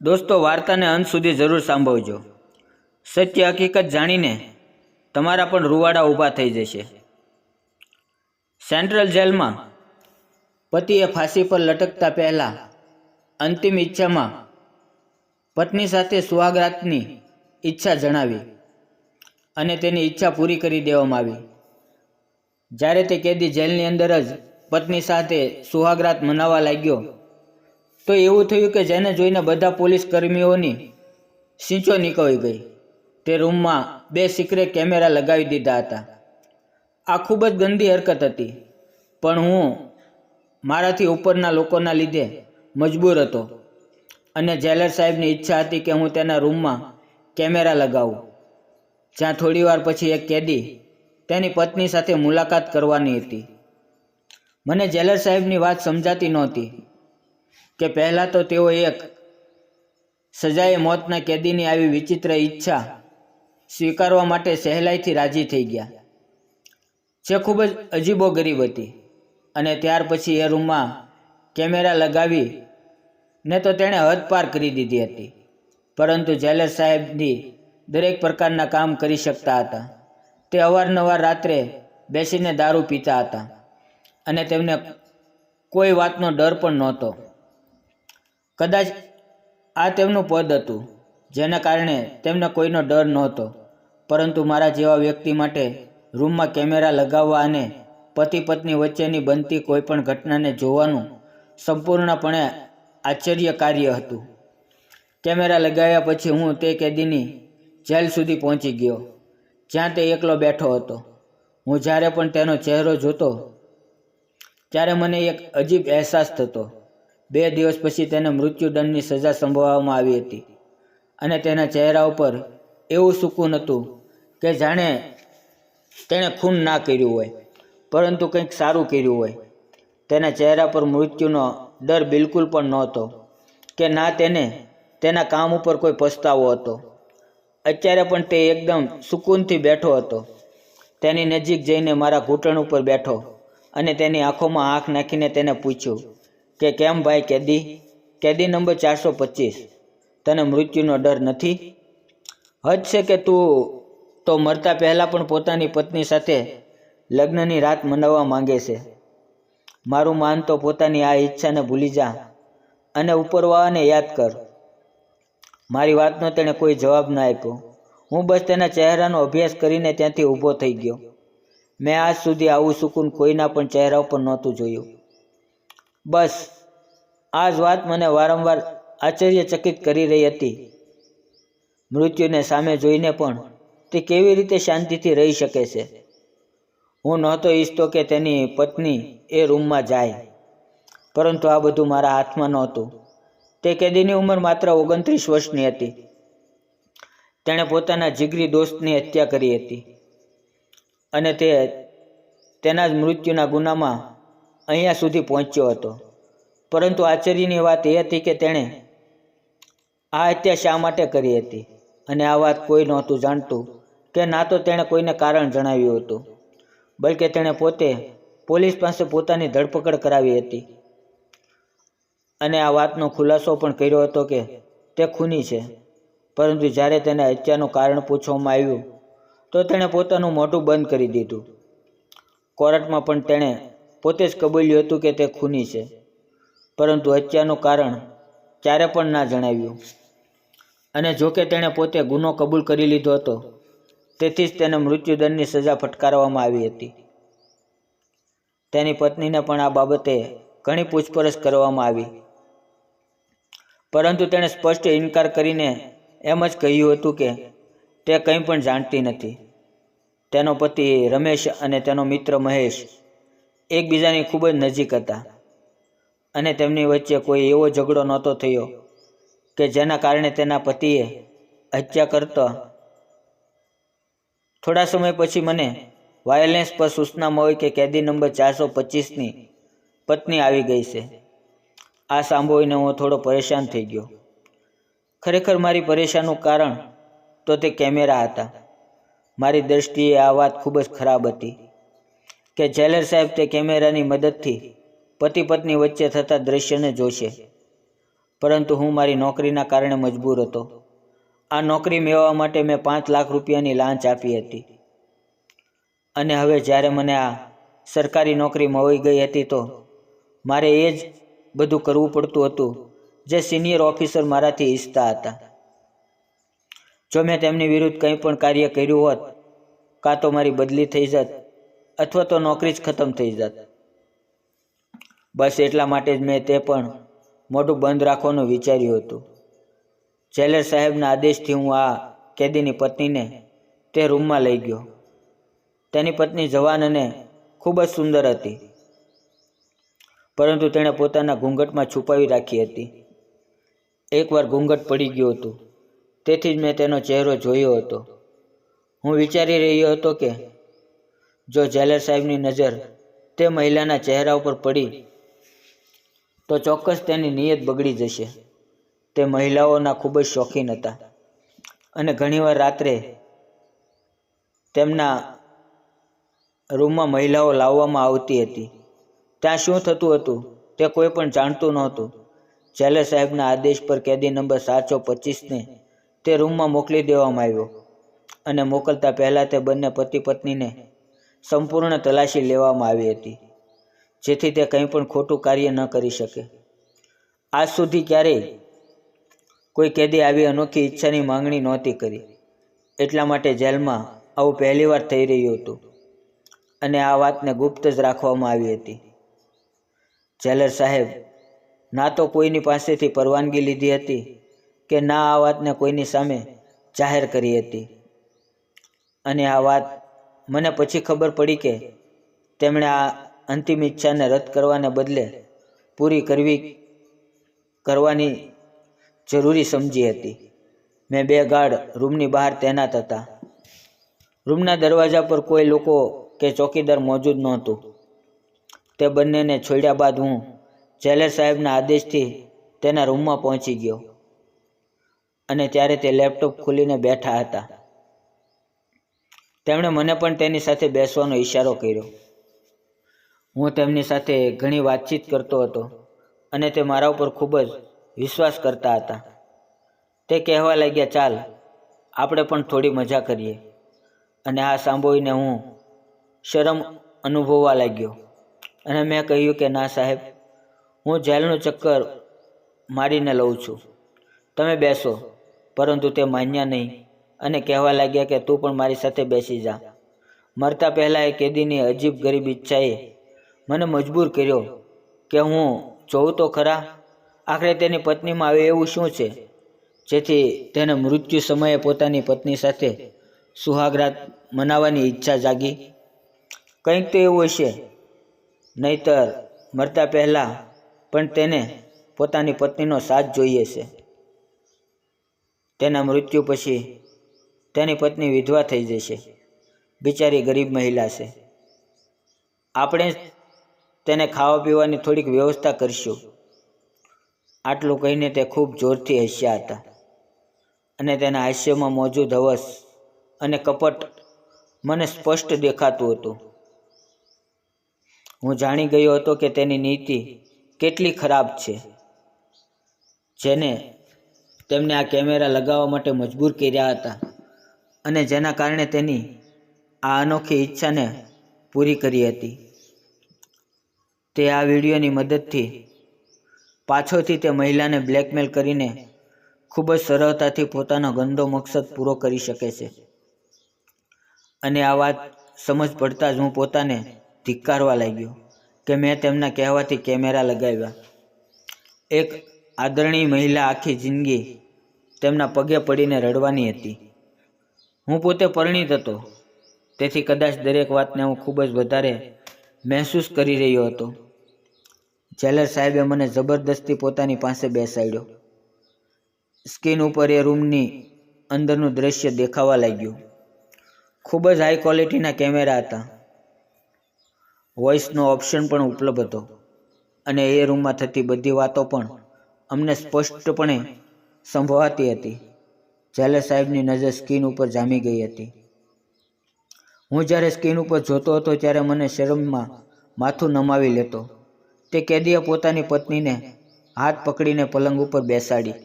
દોસ્તો, વાર્તાને અંત સુધી જરૂર સાંભળજો. સત્ય હકીકત જાણીને તમારા પણ રૂવાડા ઊભા થઈ જશે. સેન્ટ્રલ જેલમાં પતિએ ફાંસી પર લટકતા પહેલા અંતિમ ઈચ્છામાં પત્ની સાથે સુહાગરાતની ઈચ્છા જણાવી અને તેની ઈચ્છા પૂરી કરી દેવામાં આવી. જ્યારે તે કેદી જેલની અંદર જ પત્ની સાથે સુહાગરાત મનાવવા લાગ્યો તો એવું થયું કે જેને જોઈને બધા પોલીસ કર્મીઓની સીંચો નીકળી ગઈ. તે રૂમમાં 2 સિક્રેટ કેમેરા લગાવી દીધા હતા. આ ખૂબ જ ગંદી હરકત હતી, પણ હું મારાથી ઉપરના લોકોના લીધે મજબૂર હતો અને જેલર સાહેબની ઈચ્છા હતી કે હું તેના રૂમમાં કેમેરા લગાવું, જ્યાં થોડીવાર પછી એક કેદી તેની પત્ની સાથે મુલાકાત કરવાની હતી. મને જેલર સાહેબની વાત સમજાતી નહોતી કે પહેલાં તો તેઓ એક સજાએ મોતના કેદીની આવી વિચિત્ર ઈચ્છા સ્વીકારવા માટે સહેલાઈથી રાજી થઈ ગયા, જે ખૂબ જ અજીબો ગરીબ હતી. અને ત્યાર પછી એ રૂમમાં કેમેરા લગાવી ને તો તેણે હદ પાર કરી દીધી હતી. પરંતુ જેલર સાહેબની દરેક પ્રકારના કામ કરી શકતા હતા. તે અવારનવાર રાત્રે બેસીને દારૂ પીતા હતા અને તેમને કોઈ વાતનો ડર પણ નહોતો. કદાચ આ તેમનું પદ હતું, જેના કારણે તેમને કોઈનો ડર નહોતો. પરંતુ મારા જેવા વ્યક્તિ માટે રૂમમાં કેમેરા લગાવવા અને પતિ પત્ની વચ્ચેની બનતી કોઈપણ ઘટનાને જોવાનું સંપૂર્ણપણે આશ્ચર્યકાર્ય હતું. કેમેરા લગાવ્યા પછી હું તે કેદીની જેલ સુધી પહોંચી ગયો, જ્યાં તે એકલો બેઠો હતો. હું જ્યારે પણ તેનો ચહેરો જોતો ત્યારે મને એક અજીબ અહેસાસ થતો. 2 દિવસ પછી તેને મૃત્યુદંડની સજા સંભળાવવામાં આવી હતી અને તેના ચહેરા ઉપર એવું સુકૂન હતું કે જાણે તેણે ખૂન ના કર્યું હોય, પરંતુ કંઈક સારું કર્યું હોય. તેના ચહેરા પર મૃત્યુનો ડર બિલકુલ પણ નહોતો કે ના તેને તેના કામ ઉપર કોઈ પસ્તાવો હતો. અત્યારે પણ તે એકદમ સુકૂનથી બેઠો હતો. તેની નજીક જઈને મારા ઘૂંટણ ઉપર બેઠો અને તેની આંખોમાં આંખ નાખીને તેને પૂછ્યું કે કેમ ભાઈ કેદી? કેદી નંબર 425, તને મૃત્યુનો ડર નથી? હદ છે કે તું તો મરતા પહેલાં પણ પોતાની પત્ની સાથે લગ્નની રાત મનાવવા માંગે છે. મારું માન તો પોતાની આ ઈચ્છાને ભૂલી જા અને ઉપરવાળાને યાદ કર. મારી વાતનો તેણે કોઈ જવાબ ન આપ્યો. હું બસ તેના ચહેરાનો અભ્યાસ કરીને ત્યાંથી ઊભો થઈ ગયો. મેં આજ સુધી આવું સુકૂન કોઈના પણ ચહેરા ઉપર નહોતું જોયું. બસ આ જ વાત મને વારંવાર આશ્ચર્યચકિત કરી રહી હતી. મૃત્યુને સામે જોઈને પણ તે કેવી રીતે શાંતિથી રહી શકે છે? હું નહોતો ઈચ્છતો કે તેની પત્ની એ રૂમમાં જાય, પરંતુ આ બધું મારા હાથમાં નહોતું. તે કેદીની ઉંમર માત્ર 29 વર્ષની હતી. તેણે પોતાના જીગરી દોસ્તની હત્યા કરી હતી અને તે તેના જ મૃત્યુના ગુનામાં અહીંયા સુધી પહોંચ્યો હતો. પરંતુ આશ્ચર્યની વાત એ હતી કે તેણે આ હત્યા શા માટે કરી હતી, અને આ વાત કોઈ નહોતું જાણતું કે ના તો તેણે કોઈને કારણ જણાવ્યું હતું, બલકે તેણે પોતે પોલીસ પાસે પોતાની ધરપકડ કરાવી હતી અને આ વાતનો ખુલાસો પણ કર્યો હતો કે તે ખૂની છે. પરંતુ જ્યારે તેને હત્યાનું કારણ પૂછવામાં આવ્યું તો તેણે પોતાનું મોઢું બંધ કરી દીધું. કોર્ટમાં પણ તેણે પોતે જ કબૂલ્યું હતું કે તે ખૂની છે, પરંતુ હત્યાનું કારણ ક્યારે પણ ના જણાવ્યું. અને જોકે તેણે પોતે ગુનો કબૂલ કરી લીધો હતો, તેથી જ તેને મૃત્યુદંડની સજા ફટકારવામાં આવી હતી. તેની પત્નીને પણ આ બાબતે ઘણી પૂછપરછ કરવામાં આવી, પરંતુ તેણે સ્પષ્ટ ઇનકાર કરીને એમ જ કહ્યું હતું કે તે કંઈ પણ જાણતી નથી. તેનો પતિ રમેશ અને તેનો મિત્ર મહેશ એકબીજાની ખૂબ જ નજીક હતા અને તેમની વચ્ચે કોઈ એવો ઝઘડો નહોતો થયો કે જેના કારણે તેના પતિએ હત્યા કરતા. થોડા સમય પછી મને વાયલેન્સ પર સૂચના મળી કે કેદી નંબર 425ની પત્ની આવી ગઈ છે. આ સાંભળીને હું થોડો પરેશાન થઈ ગયો. ખરેખર મારી પરેશાનીનું કારણ તો તે કેમેરા હતા. મારી દૃષ્ટિએ આ વાત ખૂબ જ ખરાબ હતી કે જેલર સાહેબ તે કેમેરાની મદદથી પતિ પત્ની વચ્ચે થતા દ્રશ્યને જોશે. પરંતુ હું મારી નોકરીના કારણે મજબૂર હતો. આ નોકરી મેળવવા માટે મેં 5 લાખ રૂપિયાની લાંચ આપી હતી. અને હવે જ્યારે મને આ સરકારી નોકરી મળી ગઈ હતી તો મારે એ જ બધું કરવું પડતું હતું જે સિનિયર ઓફિસર મારાથી ઈચ્છતા હતા. જો મેં તેમની વિરુદ્ધ કંઈ પણ કાર્ય કર્યું હોત, કાં તો મારી બદલી થઈ જાત અથવા તો નોકરી જ ખતમ થઈ જાત. બસ એટલા માટે જ મેં તે પણ મોઢું બંધ રાખવાનું વિચાર્યું હતું. જેલર સાહેબના આદેશથી હું આ કેદીની પત્નીને તે રૂમમાં લઈ ગયો. તેની પત્ની જવાન અને ખૂબ જ સુંદર હતી, પરંતુ તેણે પોતાના ઘૂંઘટમાં છુપાવી રાખી હતી. એકવાર ઘૂંઘટ પડી ગયું હતું, તેથી જ મેં તેનો ચહેરો જોયો હતો. હું વિચારી રહ્યો હતો કે જો જેલર સાહેબની નજર તે મહિલાના ચહેરા ઉપર પડી તો ચોક્કસ તેની નિયત બગડી જશે. તે મહિલાઓના ખૂબ જ શોખીન હતા અને ઘણીવાર રાત્રે તેમના રૂમમાં મહિલાઓ લાવવામાં આવતી હતી. ત્યાં શું થતું હતું તે કોઈ પણ જાણતું નહોતું. જેલર સાહેબના આદેશ પર કેદી નંબર 725ને તે રૂમમાં મોકલી દેવામાં આવ્યો અને મોકલતા પહેલાં તે બંને પતિ પત્નીને સંપૂર્ણ તલાશી લેવામાં આવી હતી, જેથી તે કંઈ પણ ખોટું કાર્ય ન કરી શકે. આજ સુધી ક્યારેય કોઈ કેદી આવી અનોખી ઈચ્છાની માંગણી નહોતી કરી. એટલા માટે જેલમાં આવું પહેલીવાર થઈ રહ્યું હતું અને આ વાતને ગુપ્ત જ રાખવામાં આવી હતી. જેલર સાહેબ ના તો કોઈની પાસેથી પરવાનગી લીધી હતી કે ના આ વાતને કોઈની સામે જાહેર કરી હતી. અને આ વાત મને પછી ખબર પડી કે તેમણે આ અંતિમ ઈચ્છાને રદ કરવાને બદલે પૂરી કરવાની જરૂરી સમજી હતી. મેં 2 ગાર્ડ રૂમની બહાર તૈનાત હતા. રૂમના દરવાજા પર કોઈ લોકો કે ચોકીદાર મોજૂદ નહોતું. તે બંનેને છોડ્યા બાદ હું જેલર સાહેબના આદેશથી તેના રૂમમાં પહોંચી ગયો અને ત્યારે તે લેપટોપ ખોલીને બેઠા હતા. તેમણે મને પણ તેની સાથે બેસવાનો ઈશારો કર્યો. હું તેમની સાથે ઘણી વાતચીત કરતો હતો અને તે મારા ઉપર ખૂબ જ વિશ્વાસ કરતા હતા. તે કહેવા લાગ્યા, ચાલ આપણે પણ થોડી મજા કરીએ. અને આ સાંભળીને હું શરમ અનુભવવા લાગ્યો અને મેં કહ્યું કે ના સાહેબ, હું જેલનું ચક્કર મારીને લઉં છું, તમે બેસો. પરંતુ તે માન્યા નહીં અને કહેવા લાગ્યા કે તું પણ મારી સાથે બેસી જા. મરતા પહેલાં એ કેદીની અજીબ ગરીબ ઈચ્છાએ મને મજબૂર કર્યો કે હું જોઉં તો ખરા, આખરે તેની પત્નીમાં આવે એવું શું છે જેથી તેને મૃત્યુ સમયે પોતાની પત્ની સાથે સુહાગરાત મનાવવાની ઈચ્છા જાગી. કંઈક તો એવું હશે, નહીતર મરતા પહેલાં પણ તેને પોતાની પત્નીનો સાથ જોઈએ છે. તેના મૃત્યુ પછી તેની પત્ની વિધવા થઈ જશે. બિચારી ગરીબ મહિલા છે. આપણે તેને ખાવા પીવાની થોડીક વ્યવસ્થા કરીશું. આટલું કહીને તે ખૂબ જોરથી હસ્યા હતા અને તેના હાસ્યમાં મોજૂદ હવસ અને કપટ મને સ્પષ્ટ દેખાતું હતું. હું જાણી ગયો હતો કે તેની નીતિ કેટલી ખરાબ છે, જેને તેમને આ કેમેરા લગાવવા માટે મજબૂર કર્યા હતા અને જેના કારણે તેની આ અનોખી ઈચ્છાને પૂરી કરી હતી. તે આ વિડીયોની મદદથી પાછળથી તે મહિલાને બ્લેકમેલ કરીને ખૂબ જ સરળતાથી પોતાનો ગંદો મકસદ પૂરો કરી શકે છે. અને આ વાત સમજ પડતા જ હું પોતાને ધિક્કારવા લાગ્યો કે મેં તેમના કહેવાથી કેમેરા લગાવ્યા. એક આદરણીય મહિલા આખી જિંદગી તેમના પગે પડીને રડવાની હતી. હું પોતે પરિણીત હતો, તેથી કદાચ દરેક વાતને હું ખૂબ જ વધારે મહેસૂસ કરી રહ્યો હતો. જેલર સાહેબે મને જબરદસ્તી પોતાની પાસે બેસાડ્યો. સ્ક્રીન ઉપર એ રૂમની અંદરનું દ્રશ્ય દેખાવા લાગ્યું. ખૂબ જ હાઈ ક્વોલિટીના કેમેરા હતા. વોઇસનો ઓપ્શન પણ ઉપલબ્ધ હતો અને એ રૂમમાં થતી બધી વાતો પણ અમને સ્પષ્ટપણે સંભળાતી હતી. જેલર સાહેબની નજર સ્ક્રીન ઉપર જામી ગઈ હતી. હું જ્યારે સ્ક્રીન ઉપર જોતો હતો ત્યારે મને શરમમાં માથું નમાવી લેતો. તે કેદીએ પોતાની પત્નીને હાથ પકડીને પલંગ ઉપર બેસાડી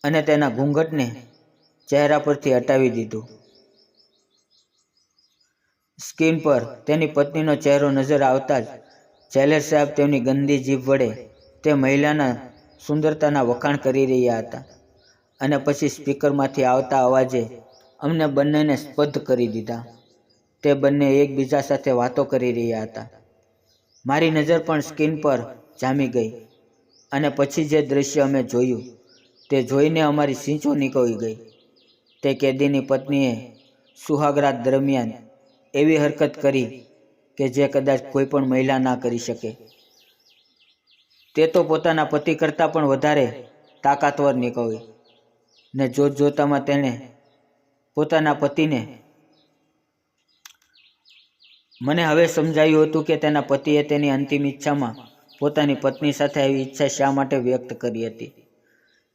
અને તેના ઘૂંઘટને ચહેરા પરથી હટાવી દીધું. સ્ક્રીન પર તેની પત્નીનો ચહેરો નજર આવતા જ જેલર સાહેબ તેમની ગંદી જીભ વડે તે મહિલાના સુંદરતાના વખાણ કરી રહ્યા હતા અને પછી સ્પીકરમાંથી આવતા અવાજે અમને બંનેને સ્તબ્ધ કરી દીધા. તે બંને એકબીજા સાથે વાતો કરી રહ્યા હતા. મારી નજર પણ સ્ક્રીન પર જામી ગઈ અને પછી જે દ્રશ્ય અમે જોયું તે જોઈને અમારી સીંચો નીકળી ગઈ. તે કેદીની પત્નીએ સુહાગરાત દરમિયાન એવી હરકત કરી કે જે કદાચ કોઈ પણ મહિલા ના કરી શકે. તે તો પોતાના પતિ કરતાં પણ વધારે તાકાતવર નીકળી ને જોતજોતામાં તેણે પોતાના પતિને મને હવે સમજાયું હતું કે તેના પતિએ તેની અંતિમ ઈચ્છામાં પોતાની પત્ની સાથે આવી ઈચ્છા શા માટે વ્યક્ત કરી હતી.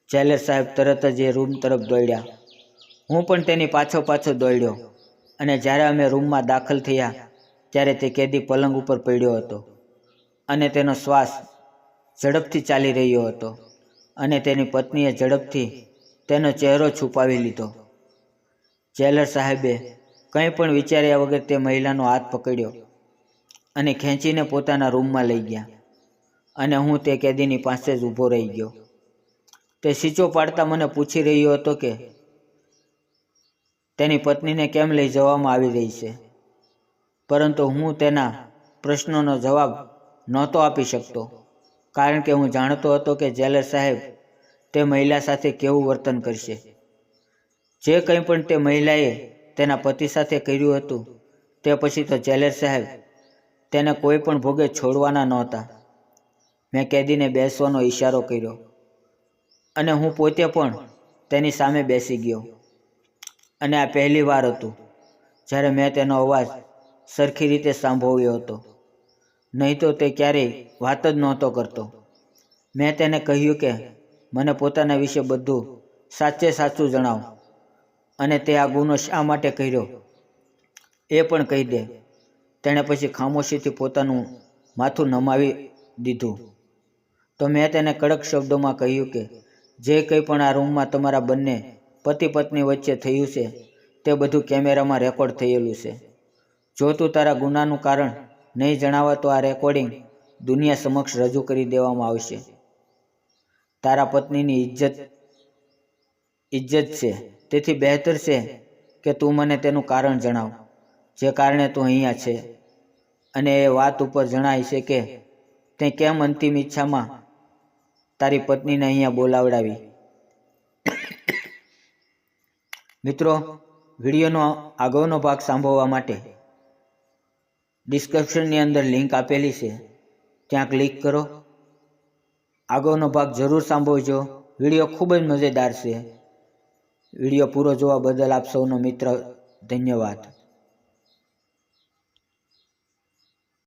જેલર સાહેબ તરત જ એ રૂમ તરફ દોડ્યા. હું પણ તેની પાછો દોડ્યો અને જ્યારે અમે રૂમમાં દાખલ થયા ત્યારે તે કેદી પલંગ ઉપર પડ્યો હતો અને તેનો શ્વાસ ઝડપથી ચાલી રહ્યો હતો અને તેની પત્નીએ ઝડપથી તેનો ચહેરો છુપાવી લીધો. જેલર સાહેબે કંઈ પણ વિચાર્યા વગર તે મહિલાનો હાથ પકડ્યો અને ખેંચીને પોતાના રૂમમાં લઈ ગયા અને હું તે કેદીની પાસે જ ઊભો રહી ગયો. તે સીચો પાડતા મને પૂછી રહ્યો હતો કે તેની પત્નીને કેમ લઈ જવામાં આવી રહી છે, પરંતુ હું તેના પ્રશ્નોનો જવાબ નહોતો આપી શકતો કારણ કે હું જાણતો હતો કે જેલર સાહેબ તે મહિલા સાથે કેવું વર્તન કરશે. જે કંઈ પણ તે મહિલાએ તેના પતિ સાથે કર્યું હતું તે પછી તો જેલર સાહેબ તેને કોઈ પણ ભોગે છોડવાના નહોતા. મેં કેદીને બેસવાનો ઈશારો કર્યો અને હું પોતે પણ તેની સામે બેસી ગયો અને આ પહેલી વાર હતું જ્યારે મેં તેનો અવાજ સરખી રીતે સાંભળ્યો હતો. નહીં તો તે ક્યારેય વાત જ નહોતો કરતો. મેં તેને કહ્યું કે મને પોતાના વિશે બધું સાચે સાચું જણાવ અને તે આ ગુનો શા માટે કર્યો એ પણ કહી દે. તેણે પછી ખામોશીથી પોતાનું માથું નમાવી દીધું. તો મેં તેને કડક શબ્દોમાં કહ્યું કે જે કંઈ પણ આ રૂમમાં તમારા બંને પતિ પત્ની વચ્ચે થયું છે તે બધું કેમેરામાં રેકોર્ડ થયેલું છે. જો તું તારા ગુનાનું કારણ નહીં જણાવે તો આ રેકોર્ડિંગ દુનિયા સમક્ષ રજૂ કરી દેવામાં આવશે. તારા પત્નીની ઇજ્જત છે, તેથી બહેતર છે કે તું મને તેનું કારણ જણાવ જે કારણે તું અહીંયા છે અને એ વાત ઉપર જણાય છે કે તે કેમ અંતિમ ઈચ્છામાં તારી પત્નીને અહીંયા બોલાવડાવી. મિત્રો, વિડીયોનો આગળનો ભાગ સાંભળવા માટે ડિસ્ક્રિપ્શનની અંદર લિંક આપેલી છે, ત્યાં ક્લિક કરો. આગળનો ભાગ જરૂર સાંભળજો. વિડીયો ખૂબ જ મજેદાર છે. વિડીયો પૂરો જોવા બદલ આપ સૌનો મિત્ર ધન્યવાદ.